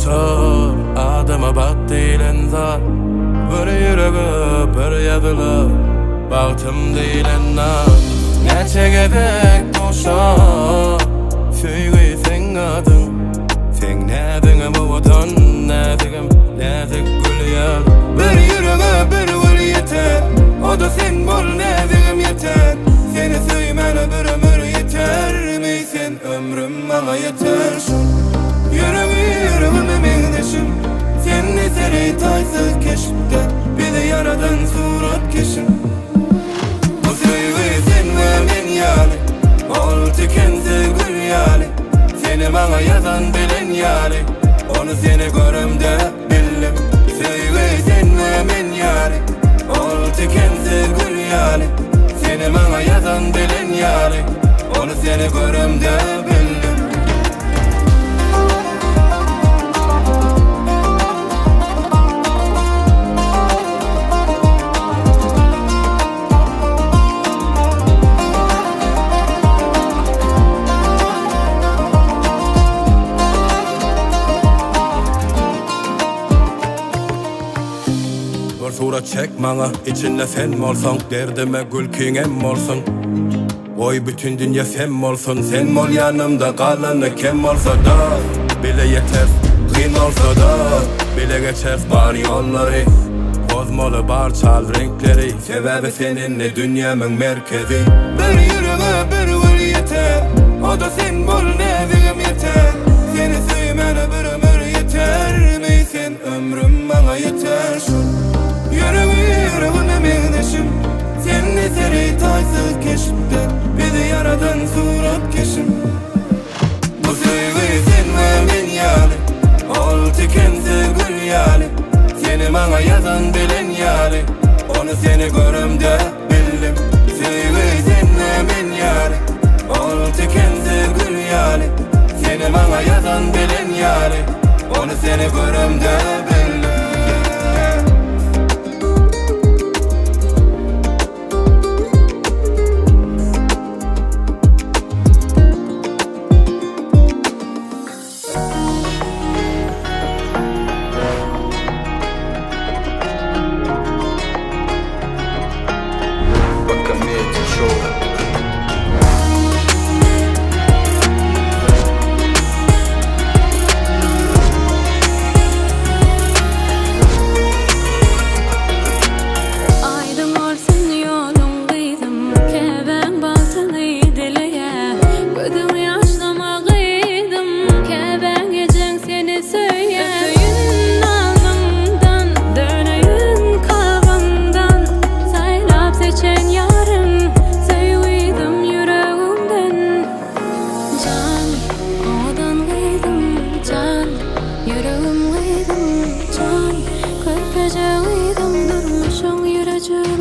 koşar adama bat deylen zat. Bir yüreğe bir yazılı baktım deylen nat. Neçe gedek koşar söýgü sen adın. Sen nädin bu vatan nädigim nädik gülýär. Bir yüreğe bir gül yeter, o da sen bol nädigim yeter. Seni söýmeli bir ömür yetermi? Sen ömrüm bana yeter. Yüreğime mengdeşim, sen eseri taysız keşifte, bizi yaradan surat keşim. Bu söýgü sen ve men ýaly, ol tükensiz gül ýaly. Seni bana yazan bilen ýaly, onu seni görümde bildim. Söýgü sen ve men ýaly, ol tükensiz gül ýaly. Seni bana yazan bilen ýaly, onu seni görümde bildim. Surat çek bana, içinde sen bolsan, derdime gülkün em bolsun. Oy bütün dünya sen bolsun, sen bol yanımda kalanı kim olsa da bile yeter, kıyın olsa da bile geçer bar yolları. Bozmalı bar çal renkleri, sebebi seninle dünyamın merkezi. Bir yüreğe bir gül yeter, o da sen bol nädigim yeter. Seni söýmeli bir ömür yetermi? Sen ömrüm bana yeter. Yüreğime mengdeşim, sen eseri taysız keşifte, bizi yaradan surat keşim. Bu söýgü sen ve men ýaly, ol tükensiz gül ýaly. Seni bana yazan bilen ýaly, onu seni görümde bildim. Söýgü sen ve men ýaly, ol tükensiz gül ýaly. Seni bana yazan bilen ýaly, onu seni görümde bildim. Yüreğim uyudum can, körpece uyudum durmuşum yüreceğim.